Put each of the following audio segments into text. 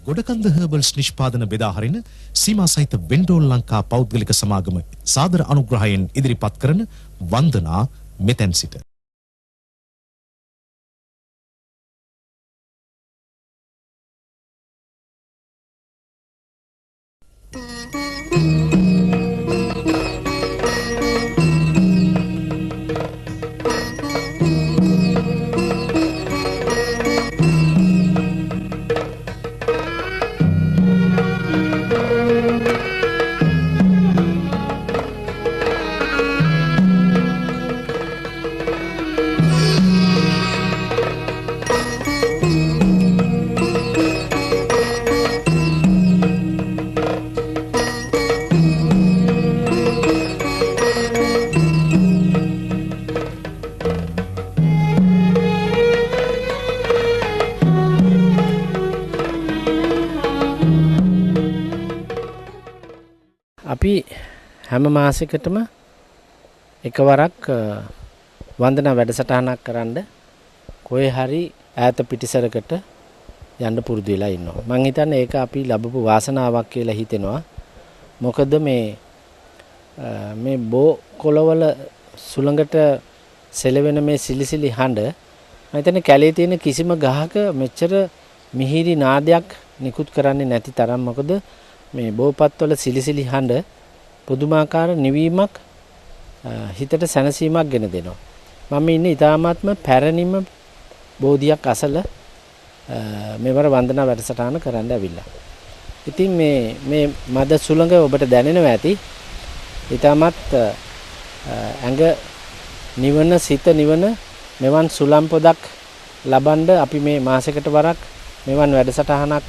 ගොඩකන්ද හර්බල්ස් නිෂ්පාදන බෙදා හරින සීමා සහිත වෙන්ඩෝල් ලංකා පෞද්ගලික සමාගම සාදර අනුග්‍රහයෙන් ඉදිරිපත් කරන වන්දනා මෙතෙන් සිට අපි හැම මාසයකටම එකවරක් වන්දනා වැඩසටහනක් කරන්න කොහේ හරි ඈත පිටිසරකට යන්න පුරුදු වෙලා ඉන්නවා. මම හිතන්නේ ඒක අපි ලැබපු වාසනාවක් කියලා හිතෙනවා. මොකද මේ බෝ කොළවල සුළඟට සෙලවෙන මේ සිලිසිලි හඬ මම හිතන්නේ කැලේ තියෙන කිසිම ගහක මෙච්චර මිහිරි නාදයක් නිකුත් කරන්නේ නැති තරම්. මොකද මේ බෝපත්වල සිලිසිලි හඬ පුදුමාකාර නිවීමක් හිතට සැනසීමක් ගෙන දෙනවා. මම ඉන්නේ ඊටාත්ම පැරණිම බෝධියක් අසල මෙවර වන්දනා වැඩසටහන කරන්න ඇවිල්ලා. ඉතින් මේ මද සුළඟ ඔබට දැනෙනවා ඇති. ඊටමත් ඇඟ නිවන සිත නිවන මෙවන් සුළම් පොදක් ලබන්න අපි මේ මාසයකට වරක් මෙවන් වැඩසටහනක්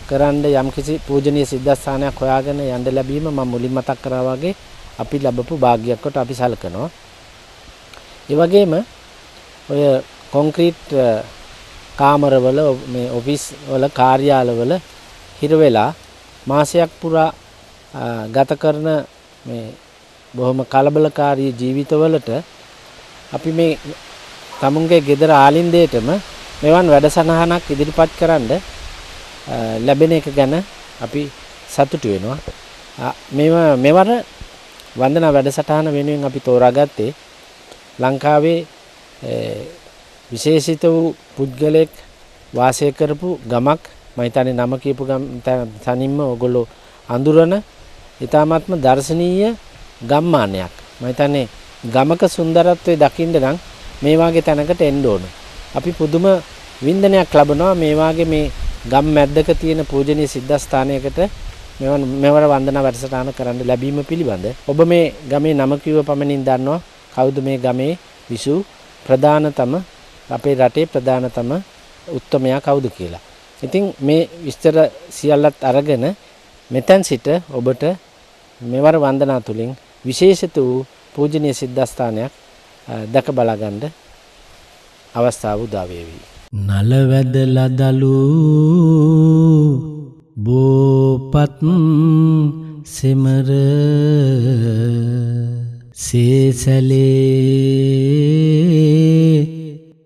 කරන්න යම්කිසි පූජනීය සිද්ධාස්ථානයක් හොයාගෙන යන්න ලැබීම මම මුලින් මතක් කරා වගේ අපි ලැබපු වාග්යක් කොට අපි සලකනවා. ඒ වගේම ඔය කොන්ක්‍රීට් කාමරවල මේ ඔෆිස් වල කාර්යාලවල හිර වෙලා මාසයක් පුරා ගත කරන මේ බොහොම කලබලකාරී ජීවිතවලට අපි මේ තමුන්ගේ ගෙදර ආලින්දයටම මෙවන් වැඩසටහනක් ඉදිරිපත් කරන්න ලැබෙන එක ගැන අපි සතුටු වෙනවා. මෙවර වන්දනා වැඩසටහන වෙනුවෙන් අපි තෝරාගත්තේ ලංකාවේ විශේෂිත වූ පුද්ගලෙක් වාසය කරපු ගමක්. මම හිතන්නේ නම කියපු ගම තනින්ම ඔයගොල්ලෝ අඳුරන ඊ타මාත්ම දර්ශනීය ගම්මානයක්. මම හිතන්නේ ගමක සුන්දරත්වය දකින්න නම් මේ වාගේ තැනකට එන්න ඕන. අපි පුදුම වින්දනයක් ලබනවා මේ වාගේ මේ ගම් මැද්දක තියෙන පූජනීය සිද්ධාස්ථානයකට මෙවර වන්දනා වැඩසටහන කරන්න ලැබීම පිළිබඳ ඔබ මේ ගමේ නම කිව්ව පමණින් දන්නවා කවුද මේ ගමේ විසු ප්‍රධානතම අපේ රටේ ප්‍රධානතම උත්තමයා කවුද කියලා. ඉතින් මේ විස්තර සියල්ලත් අරගෙන මෙතෙන් සිට ඔබට මෙවර වන්දනා තුලින් විශේෂිත වූ පූජනීය සිද්ධාස්ථානයක් දැක බලා ගන්න අවස්ථාව උදා වේවි. නලවැද ලදලු බෝපත් සෙමර සේසලේ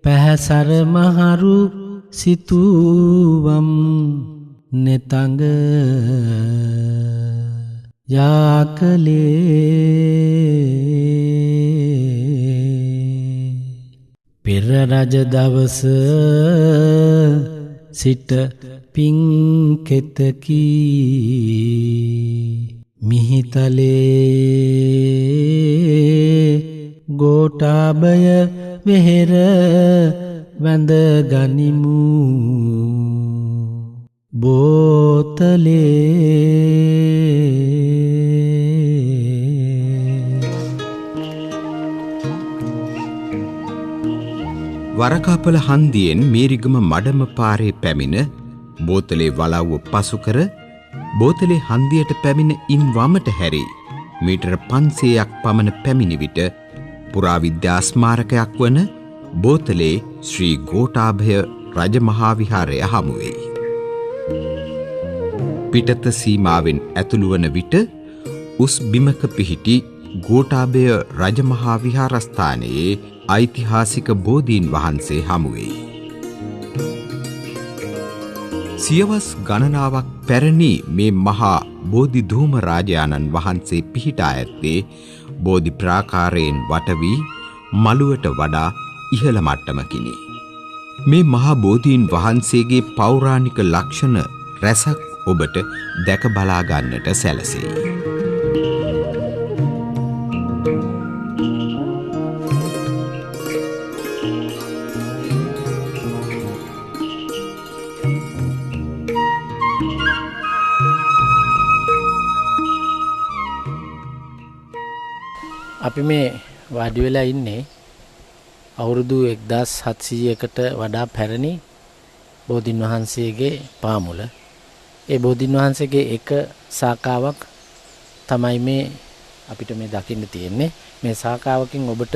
පැහැසර මහරු සිතුවම් නෙතඟ යාකලේ පෙර රජ දවස සිට පිංකෙතකි මිහිතලේ ගෝඨාභය වෙහෙර වැඳ ගනිමු බෝතලේ. වරකාපල හන්දියෙන් මේරිගම මඩම පාරේ පැමිණ බෝතලේ වලව්ව පසු කර බෝතලේ හන්දියට පැමිණ ඉන් වමට හැරී මීටර 500ක් පමණ පැමිණි විට පුරාවිද්‍යා ස්මාරකයක් වන බෝතලේ ශ්‍රී ගෝඨාභය රජමහා විහාරය හමු වෙයි. පිටත සීමාවෙන් ඇතුළු වන විට උස් බිමක පිහිටි ගෝඨාභය රජමහා විහාරස්ථානයේ ඓතිහාසික බෝධීන් වහන්සේ හමු වෙයි. සියවස් ගණනාවක් පැරණි මේ මහා බෝධි ධූම රාජානන් වහන්සේ පිහිටා ඇත්තේ බෝධි ප්‍රාකාරයෙන් වට වී මළුවට වඩා ඉහළ මට්ටමකිනි. මේ මහා බෝධීන් වහන්සේගේ පෞරාණික ලක්ෂණ රැසක් ඔබට දැක බලා ගන්නට සැලසෙයි. අපි මේ වාඩි වෙලා ඉන්නේ අවුරුදු 1700කට වඩා පැරණි බෝධින් වහන්සේගේ පාමුල. ඒ බෝධින් වහන්සේගේ එක ශාඛාවක් තමයි මේ අපිට මේ දකින්න තියෙන්නේ. මේ ශාඛාවකින් ඔබට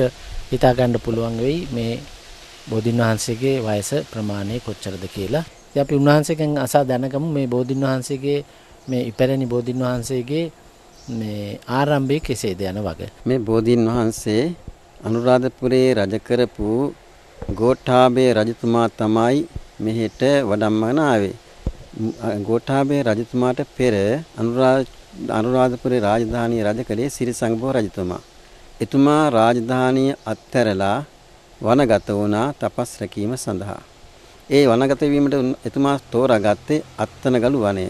හිතා ගන්න පුළුවන් වෙයි මේ බෝධින් වහන්සේගේ වයස ප්‍රමාණය කොච්චරද කියලා. ඉතින් අපි උන්වහන්සේගෙන් අසා දැනගමු මේ බෝධින් වහන්සේගේ මේ ඉපැරණි බෝධින් වහන්සේගේ මේ ආරම්භය කෙසේද යන වගේ. මේ බෝධීන් වහන්සේ අනුරාධපුරයේ රජ කරපු ගෝඨාභය රජතුමා තමයි මෙහෙට වඩම්මගෙන ආවේ. ගෝඨාභය රජතුමාට පෙර අනුරාධපුරේ රාජධානිය රජ කළේ සිරිසංගබෝ රජතුමා. එතුමා රාජධානිය අත්හැරලා වනගත වුණා තපස් රැකීම සඳහා. ඒ වනගත වීමට එතුමා තෝරාගත්තේ අත්තනගලු වනය.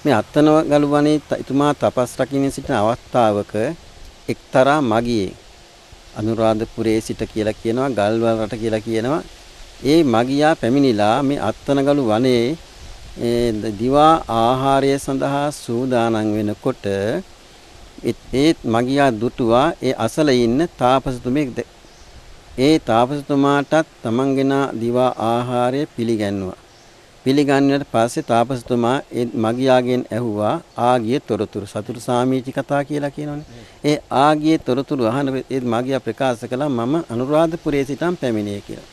මේ අත්තනගලු වනයේ එතුමා තපස් රකින්න සිටින අවස්ථාවක එක්තරා මගියෙක් අනුරාධපුරයේ සිට කියලා කියනවා ගල්වල රට කියලා කියනවා. ඒ මගියා පැමිණිලා මේ අත්තනගලු වනයේ දිවා ආහාරය සඳහා සූදානම් වෙනකොට ඒ මගියා දුටුවා ඒ අසල ඉන්න තාපසතුමෙක්. ඒ තාපසතුමාටත් තමන්ගෙන දිවා ආහාරය පිළිගන්නවා. පිළිගන්නට පස්සේ තාපසතුමා ඒ මගියාගෙන් ඇහුවා ආගිය තොරතුරු සතුරු සාමීචි කතා කියලා කියනවනේ. ඒ ආගිය තොරතුරු අහන ඒ මගියා ප්‍රකාශ කළා මම අනුරාධපුරයේ සිටන් පැමිණියේ කියලා.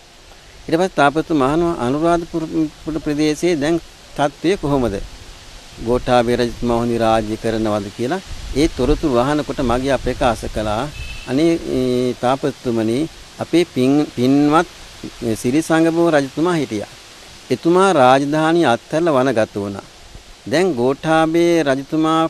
ඊට පස්සේ තාපසතුමා අහනවා අනුරාධපුර ප්‍රදේශයේ දැන් තත්ත්වය කොහොමද? ගෝඨාභය රජතුමා හොඳ රාජ්‍ය කරනවද කියලා. ඒ තොරතුරු අහනකොට මගියා ප්‍රකාශ කළා අනේ තාපසතුමනි අපේ පින්වත් සිරිසංගබෝ රජතුමා හිටියා. එතුමා රාජධානිය අත්හැරලා වනගත වුණා. දැන් ගෝඨාභය රජතුමා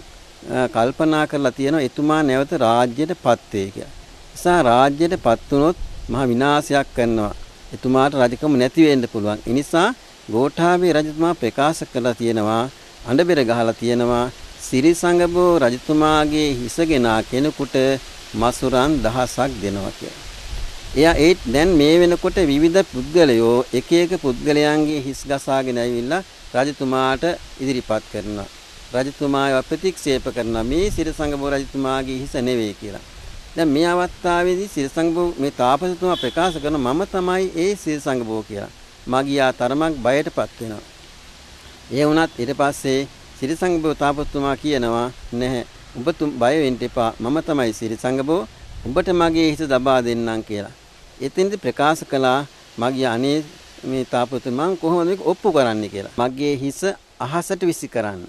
කල්පනා කරලා තියෙනවා එතුමා නැවත රාජ්‍යයටපත් වෙයි කියලා. නිසා රාජ්‍යයටපත් වුණොත් මහ විනාශයක් කරනවා. එතුමාට රජකම නැති වෙන්න පුළුවන්. ඒ නිසා ගෝඨාභය රජතුමා ප්‍රකාශ කළා තියෙනවා අඬබෙර ගහලා තියෙනවා සිරිසංගබෝ රජතුමාගේ හිසගෙනා කෙනෙකුට මසුරන් 1000ක් දෙනවා කියලා. එයා දැන් මේ වෙනකොට විවිධ පුද්ගලයෝ එක එක පුද්ගලයන්ගේ හිස් ගසාගෙන ඇවිල්ලා රජතුමාට ඉදිරිපත් කරනවා. රජතුමාව ප්‍රතික්ෂේප කරනවා මේ සිරිසංගබෝ රජතුමාගේ හිස නෙවෙයි කියලා. දැන් මේ අවස්ථාවේදී සිරිසංගබෝ මේ තාපසතුමා ප්‍රකාශ කරනවා මම තමයි ඒ සිරිසංගබෝ කියලා. මගියා තරමක් බයටපත් වෙනවා. ඒ වුණත් ඊට පස්සේ සිරිසංගබෝ තාපසතුමා කියනවා නැහැ ඔබ බය වෙන්න එපා මම තමයි සිරිසංගබෝ උඹට මගේ හිස දබා දෙන්නම් කියලා. එතෙන්දී ප්‍රකාශ කළා මගියා අනේ මේ තාපසතුමා කොහොමද මේක ඔප්පු කරන්නේ කියලා. මගේ හිස අහසට විසි කරන්න.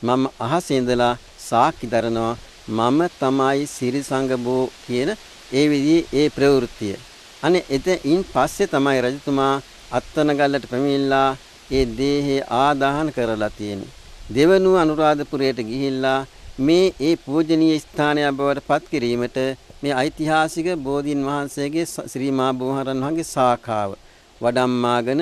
මම අහසේ ඉඳලා සාක්ෂි දරනවා මම තමයි සිරිසංගබෝ කියන ඒ විදිහේ ඒ ප්‍රවෘත්තිය. අනේ එතෙන් පස්සේ තමයි රජතුමා අත්තනගල්ලට පැමිණිලා ඒ දේහය ආදාහන කරලා තියෙන්නේ. දෙවනුව අනුරාධපුරයට ගිහිල්ලා මේ ඒ පූජනීය ස්ථානය බවට පත් කිරීමට මේ ඓතිහාසික බෝධීන් වහන්සේගේ ශ්‍රී මහා බෝධිහරන් වහන්සේගේ ශාඛාව වඩම්මාගෙන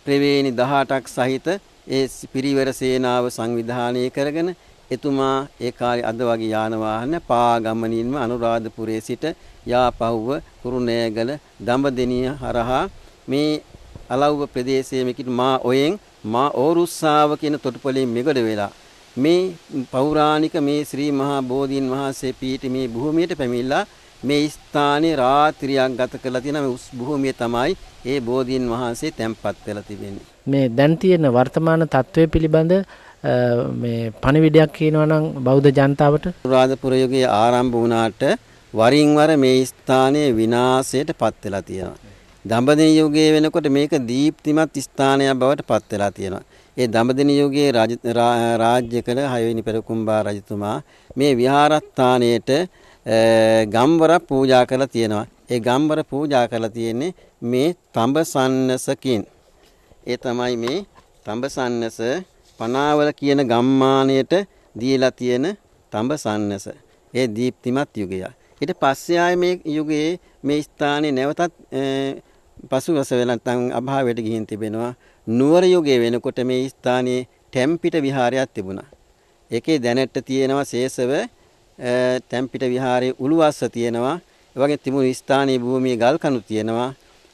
ප්‍රවේණි 18ක් සහිත ඒ පිරිවර සේනාව සංවිධානය කරගෙන එතුමා ඒ කාලේ අද වගේ යාන වාහන පාගමනින්ම අනුරාධපුරයේ සිට යාපහුව කුරුණෑගල දඹදෙණිය හරහා මේ අලව්ව ප්‍රදේශයේ මෙකිට මා ඔයෙන් මා ඕරුස්සාව කියන තොටුපළෙන් මෙගොඩ වෙලා මේ පෞරාණික මේ ශ්‍රී මහා බෝධීන් වහන්සේ පීඨ මේ භූමියට පැමිණලා මේ ස්ථානයේ රාත්‍රියක් ගත කරලා තියෙන මේ භූමිය තමයි ඒ බෝධීන් වහන්සේ තැන්පත් වෙලා තිබෙන්නේ. මේ දැන් තියෙන වර්තමාන තත්ත්වය පිළිබඳ මේ පණිවිඩයක් කියනවා නම් බෞද්ධ ජනතාවට අනුරාධපුර යුගයේ ආරම්භ වුණාට වරින් වර මේ ස්ථානයේ විනාශයට පත් වෙලා තියෙනවා. දඹදිව යුගයේ වෙනකොට මේක දීප්තිමත් ස්ථානයක් බවට පත් වෙලා තියෙනවා. ඒ දඹදිව යුගයේ රාජ්‍ය කළ 6 වෙනි පෙරකුම්බා රජතුමා මේ විහාරස්ථානයේට ගම්වර පූජා කරලා තියෙනවා. ඒ ගම්වර පූජා කරලා තියෙන්නේ මේ තඹ සන්නසකින්. ඒ තමයි මේ තඹසන්නස පනාවල කියන ගම්මානයට දීලා තියෙන තඹසන්නස. ඒ දීප්තිමත් යුගය. ඊට පස්සේ ආයේ මේ යුගයේ මේ ස්ථානයේ නැවතත් පසුවස වෙලා නැත්නම් අභාවයට ගිහින් තිබෙනවා. නුවර යුගයේ වෙනකොට මේ ස්ථානයේ ටැම්පිට විහාරයක් තිබුණා. ඒකේ දැනට තියෙනවා ශේෂව ටැම්පිට විහාරයේ උළුවස්ස තියෙනවා. ඒ වගේ තිබුණු ස්ථානීය භූමියේ ගල් කණු තියෙනවා.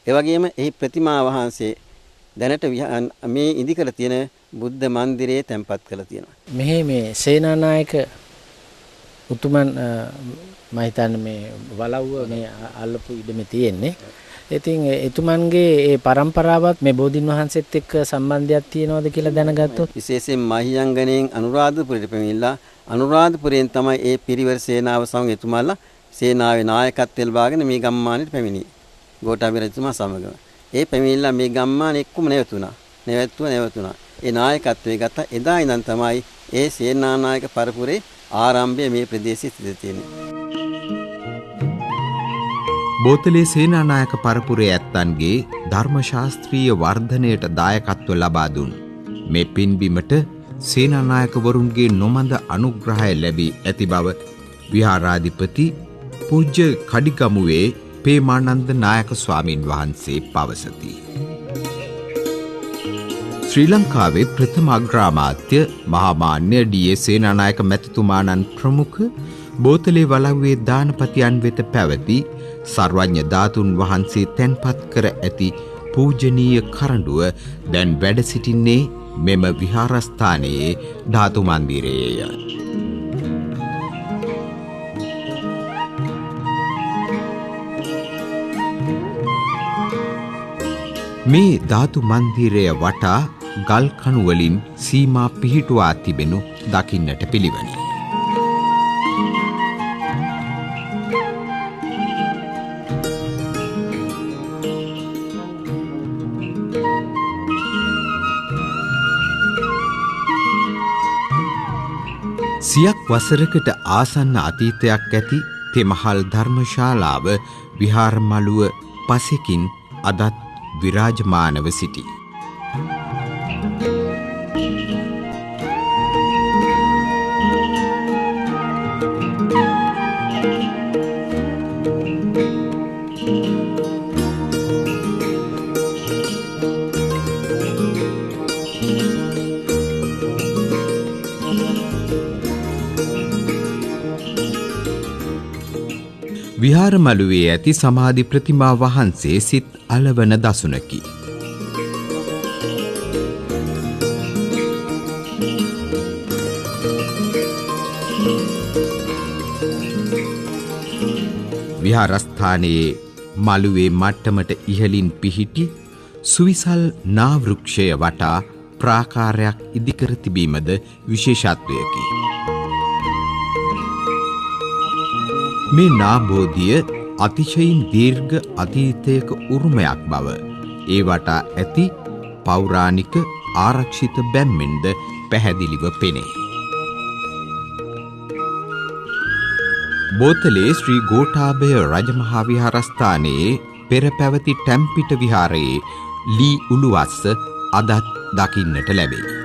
ඒ වගේම එහි ප්‍රතිමා වහන්සේ දැනට මේ ඉදිකර තියෙන බුද්ධ මන්දිරයේ තැන්පත් කරලා තියෙනවා. මෙහි මේ සේනානායක උතුමන් මම හිතන්නේ මේ වලව්ව මේ අල්ලපු ඉඩමේ තියෙන්නේ. ඉතින් එතුමන්ගේ ඒ પરම්පරාවත් මේ බෝධින් වහන්සේත් එක්ක සම්බන්ධයක් තියෙනවද කියලා දැනගත්තොත් විශේෂයෙන් මහියංගණයෙන් අනුරාධපුරයට පැමිණිලා අනුරාධපුරයෙන් තමයි ඒ පිරිවර සේනාව සමග එතුමාලා සේනාවේ නායකත්වය ලබාගෙන මේ ගම්මානයට පැමිණි. ගෝඨාභය රජතුමා සමග. ඒ පැමිණිලා මේ ගම්මාන එක්කම නැවතුණා. නැවතුණා. ඒ නායකත්වයේ ගත එදා ඉඳන් තමයි ඒ සේනානායක පරපුරේ ආරම්භය මේ ප්‍රදේශයේ සිදු තියෙන්නේ. බෝතලේ සේනානායක පරපුරේ ඇත්තන්ගේ ධර්මශාස්ත්‍රීය වර්ධනයට දායකත්ව ලබා දුන් මේ පින්බිමට සේනානායකවරුන්ගේ නොමඳ අනුග්‍රහය ලැබී ඇති බව විහාරාධිපති පූජ්‍ය කඩිගමුවේ පේමානන්ද නායක ස්වාමින් වහන්සේ පවසති. ශ්‍රී ලංකාවේ ප්‍රථම අග්‍රාමාත්‍ය මහාමාන්‍ය ඩී.ඒ. සේනානායක මැතිතුමාණන් ප්‍රමුඛ බෝතලේ වලව්වේ දානපතියන් වෙත පැවති සර්වඥ ධාතුන් වහන්සේ තැන්පත් කර ඇති පූජනීය කරඬුව දැන් වැඩ සිටින්නේ මෙම විහාරස්ථානයේ ධාතු මන්දිරයේය. මේ ධාතු මන්දිරය වටා ගල් කණු වලින් සීමා පිහිටුවා තිබෙනු දකින්නට පිළිවනි. සියක් වසරකට ආසන්න අතීතයක් ඇති තෙමහල් ධර්මශාලාව විහාර මළුව පසෙකින් අදත් විරාජමානව සිටි. විහාර මළුවේ ඇති සමාධි ප්‍රතිමා වහන්සේ සිත් අලවන දසුනකි. විහාරස්ථානයේ මළුවේ මට්ටමට ඉහළින් පිහිටි සුවිසල් නා වෘක්ෂය වටා ප්‍රාකාරයක් ඉදිකර තිබීමද විශේෂත්වයකි. මේ නාබෝධිය අතිශයින් දීර්ඝ අතීතයක උරුමයක් බව ඒ වටා ඇති පෞරාණික ආරක්ෂිත බැම්මෙන්ද පැහැදිලිව පෙනේ. බෝතලේ ශ්‍රී ගෝඨාභය රජමහා විහාරස්ථානයේ පෙර පැවති ටැම්පිට විහාරයේ ලී උළුවස්ස අදත් දකින්නට ලැබේ.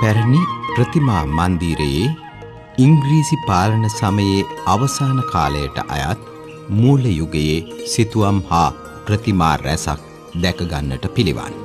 පැරණි ප්‍රතිමා මන්දිරයේ ඉංග්‍රීසි පාලන සමයේ අවසාන කාලයට අයත් මූල යුගයේ සිතුවම් හා ප්‍රතිමා රැසක් දැක ගන්නට පිළිවන්.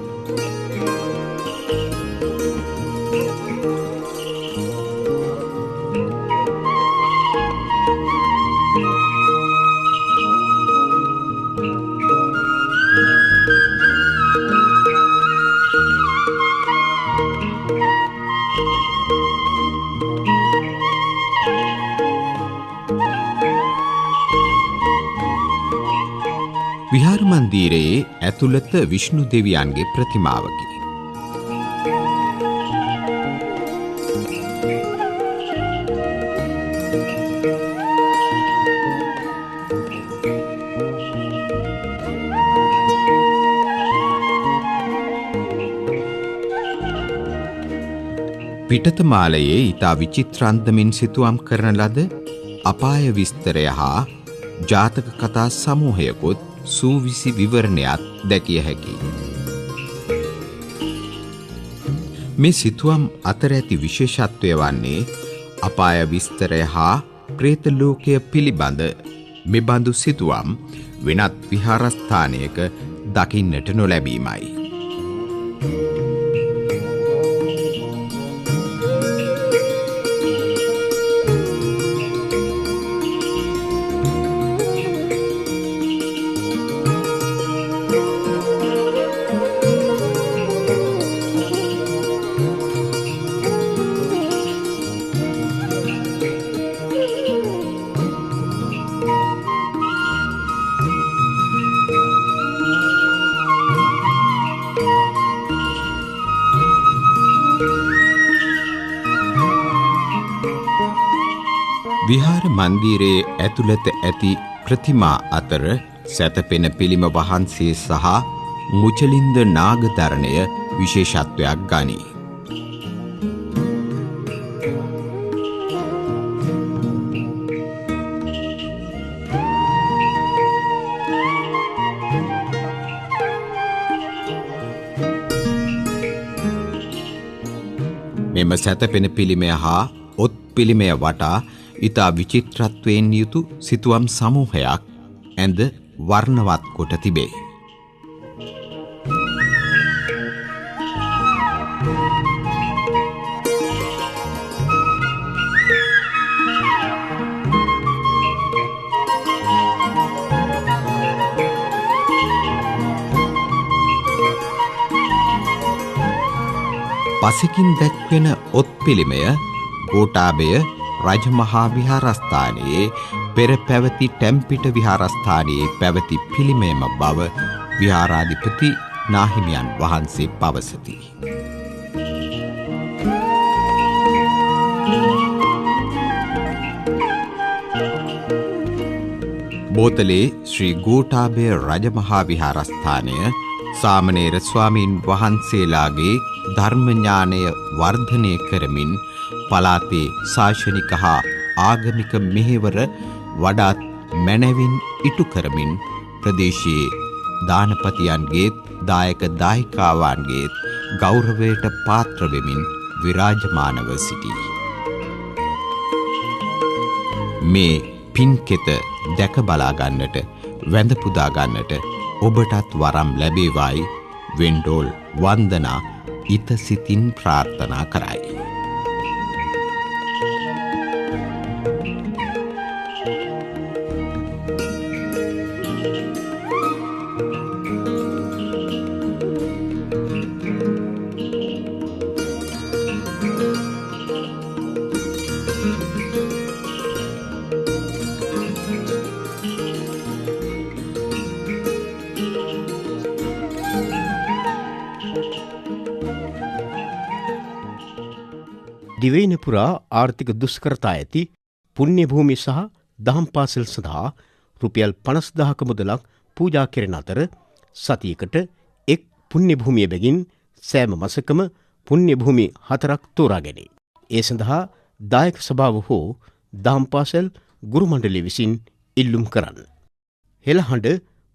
විහාර මන්දිරයේ ඇතුළත විෂ්ණු දෙවියන්ගේ ප්‍රතිමාවකි. පිටතමාලයේ ඊතා විචිත්‍රාන්දමින් සිතුවම් කරන ලද අපාය විස්තරය හා ජාතක කතා සමූහයකොත් සූවිසි විවරණයක් දැකිය හැකියි. මේ සිතුවම් අතර ඇති විශේෂත්වය වන්නේ අපාය විස්තරය හා ප්‍රේත ලෝකය පිළිබඳ මෙබඳු සිතුවම් වෙනත් විහාරස්ථානයක දකින්නට නොලැබීමයි. විහාර මන්දිරයේ ඇතුළත ඇති ප්‍රතිමා අතර සැතපෙන පිළිම වහන්සේ සහ මුචලින්ද නාගදරණය විශේෂත්වයක් ගනී. මෙම සැතපෙන පිළිමය හා ඔත් පිළිමය වටා ඉතා විචිත්‍රත්වයෙන් යුතු සිතුවම් සමූහයක් ඇඳ වර්ණවත් කොට තිබේ. පසකින් දැක්වෙන ඔත් පිළිමය ගෝඨාභය රජමහා විහාරස්ථානයේ පෙර පැවති ටැම්පිට විහාරස්ථානයේ පැවති පිළිමයම බව විහාරාධිපති නාහිමියන් වහන්සේ පවසති. බෝතලේ ශ්‍රී ගෝඨාභය රජමහා විහාරස්ථානය සාමණේර ස්වාමීන් වහන්සේලාගේ ධර්ම ඥානය වර්ධනය කරමින් පලාතේ ශාසනික හා ආගමික මෙහෙවර වඩාත් මැනවින් ඉටු කරමින් ප්‍රදේශයේ දානපතියන්ගේත් දායක දායිකාවන්ගේත් ගෞරවයට පාත්‍ර වෙමින් විරාජමානව සිටී. මේ පින්කෙත දැක බලා ගන්නට වැඳ පුදා ගන්නට ඔබටත් වරම් ලැබේවායි වෙන්ඩෝල් වන්දනා ඉත සිතින් ප්‍රාර්ථනා කරයි. දිවයින පුරා ආර්ථික දුෂ්කරතා ඇති පුණ්‍ය භූමි සහ දහම් පාසල් සඳහා රුපියල් 50,000ක මුදලක් පූජා කෙරෙන අතර සතියකට එක් පුණ්‍ය භූමිය බැගින් සෑම මාසකම පුණ්‍ය භූමි 4ක් තෝරා ගැනේ. ඒ සඳහා දායක සභාව හෝ දහම් පාසල් ගුරු මණ්ඩලය විසින් ඉල්ලුම් කරන්න. හෙළහඬ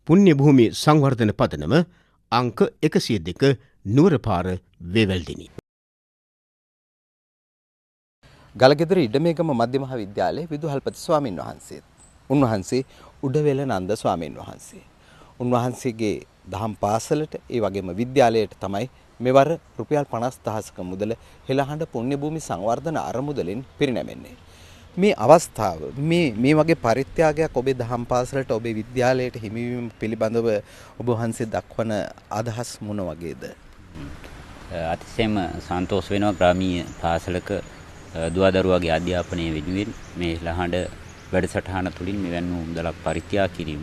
පුණ්‍ය භූමි සංවර්ධන පදනම අංක 102 නුවරපාර වේවැල්දිනි. ගලගෙදර ඉඩමේගම මධ්‍ය මහා විද්‍යාලයේ විදුහල්පති ස්වාමින් වහන්සේ. උන්වහන්සේ උඩවැල නන්ද ස්වාමින් වහන්සේ. උන්වහන්සේගේ දහම් පාසලට ඒ වගේම විද්‍යාලයට තමයි මෙවර රුපියල් 50,000ක මුදල හෙළහඬ පුණ්‍ය භූමි සංවර්ධන අරමුදලෙන් පිරිනැමෙන්නේ. මේ අවස්ථාව මේ වගේ පරිත්‍යාගයක් ඔබේ දහම් පාසලට ඔබේ විද්‍යාලයට හිමිවීම පිළිබඳව ඔබ වහන්සේ දක්වන අදහස් මොන වගේද? අතිශයම සන්තෝෂ වෙනවා ග්‍රාමීය පාසලක දුවදරුවාගේ අධ්‍යාපනය වෙනුවෙන් මේ ළහඬ වැඩසටහන තුළින් මෙවැනි මුදලක් පරිත්‍යාග කිරීම.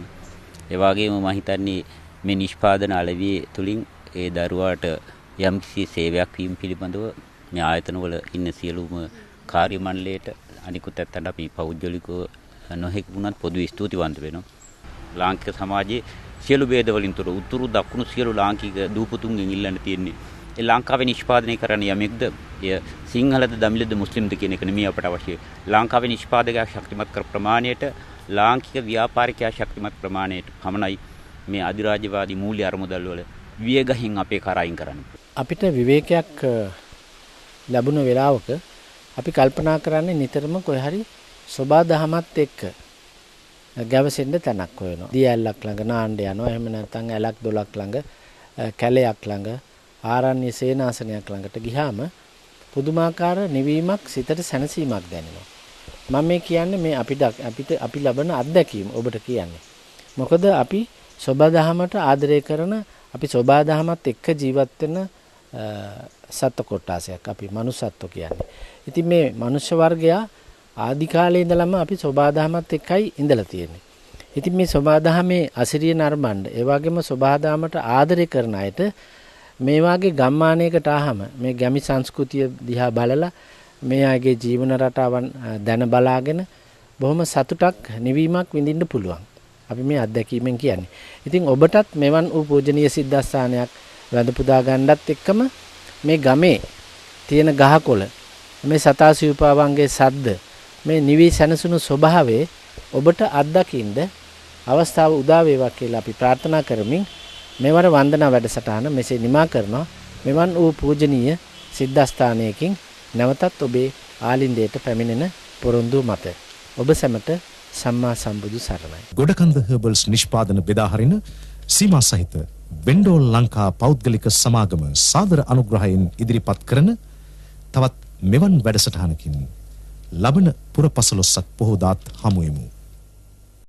ඒ වගේම මම හිතන්නේ මේ නිෂ්පාදන අලවිය තුළින් ඒ දරුවාට යම්කිසි සේවයක් වීම පිළිබඳව මේ ආයතනවල ඉන්න සියලුම කාර්ය මණ්ඩලයට අනිකුත් ඇත්තට අපි පෞද්ගලිකව නොහැකි වුණත් පොදු ස්තුතිවන්ත වෙනවා. ලාංකික සමාජයේ සියලු ભેද වලින් තොර උතුරු දකුණු සියලු ලාංකික දූපතුන්ගෙන් ඉල්ලන්න තියෙන්නේ ඒ ලංකාවේ නිෂ්පාදනය කරන යමෙක්ද එය සිංහලද දමිළද මුස්ලිම්ද කියන එක නෙමෙයි අපට අවශ්‍ය. ලංකාවේ නිෂ්පාදකයා ශක්තිමත් කර ප්‍රමාණයට ලාංකික ව්‍යාපාරිකයා ශක්තිමත් ප්‍රමාණයට පමණයි මේ අධිරාජ්‍යවාදී මූල්‍ය අරමුදල් වල වියගහින් අපේ කරයින් කරන්න. අපිට විවේකයක් ලැබුණ වෙලාවක අපි කල්පනා කරන්නේ නිතරම කොහේ හරි සබා දහමත් එක්ක ගැවසෙන්න තැනක් හොයනවා. දී ඇල්ලක් ළඟ නාන්න යනවා. එහෙම නැත්නම් ඇලක් දොලක් ළඟ කැලයක් ළඟ ආරණ්‍ය සේනාසනයක් ළඟට ගියාම පුදුමාකාර නිවීමක් සිතට සැනසීමක් දැනෙනවා. මම මේ කියන්නේ මේ අපි ලබන අත්දැකීම ඔබට කියන්නේ. මොකද අපි සබා දහමට ආදරය කරන අපි සබා දහමත් එක්ක ජීවත් වෙන සත්ත්ව කොටාසයක් අපි මනුස්සත්ව කියන්නේ. ඉතින් මේ මනුෂ්‍ය වර්ගයා ආදි කාලේ ඉඳලම අපි සබාදහමත් එක්කයි ඉඳලා තියෙන්නේ. ඉතින් මේ සබාදහමේ අසිරිය නරඹන්න, ඒ වගේම සබාදහමට ආදරය කරන අයට මේ වාගේ ගම්මානයකට ආවම මේ ගැමි සංස්කෘතිය දිහා බලලා මේ අයගේ ජීවන රටාවන් දැන බලාගෙන බොහොම සතුටක් නිවීමක් විඳින්න පුළුවන්. අපි මේ අත්දැකීමෙන් කියන්නේ. ඉතින් ඔබටත් මෙවන් වූ පූජනීය සිද්ධාස්ථානයක් වැඳ පුදා ගන්නත් එක්කම මේ ගමේ තියෙන ගහකොළ, මේ සතා සිව්පාවන්ගේ සද්ද, මේ නිවි සැනසුණු ස්වභාවයේ ඔබට අත්දකින්න අවස්ථාව උදා වේවා කියලා අපි ප්‍රාර්ථනා කරමින් මෙවර වන්දනා වැඩසටහන මෙසේ නිමා කරනවා. මෙවන් වූ පූජනීය සිද්ධාස්ථානයකින් නැවතත් ඔබේ ආලින්දයට පැමිණෙන පොරොන්දු මත ඔබ සැමට සම්මා සම්බුදු සරණයි. ගොඩකන්ද හර්බල්ස් නිෂ්පාදන බෙදාහරින සීමා සහිත වෙන්ඩෝල් ලංකා පෞද්ගලික සමාගම සාදර අනුග්‍රහයෙන් ඉදිරිපත් කරන තවත් මෙවන් වැඩසටහනකින් ලබන පුරපසළොස්වක පොහොදාත් හමුවෙමු.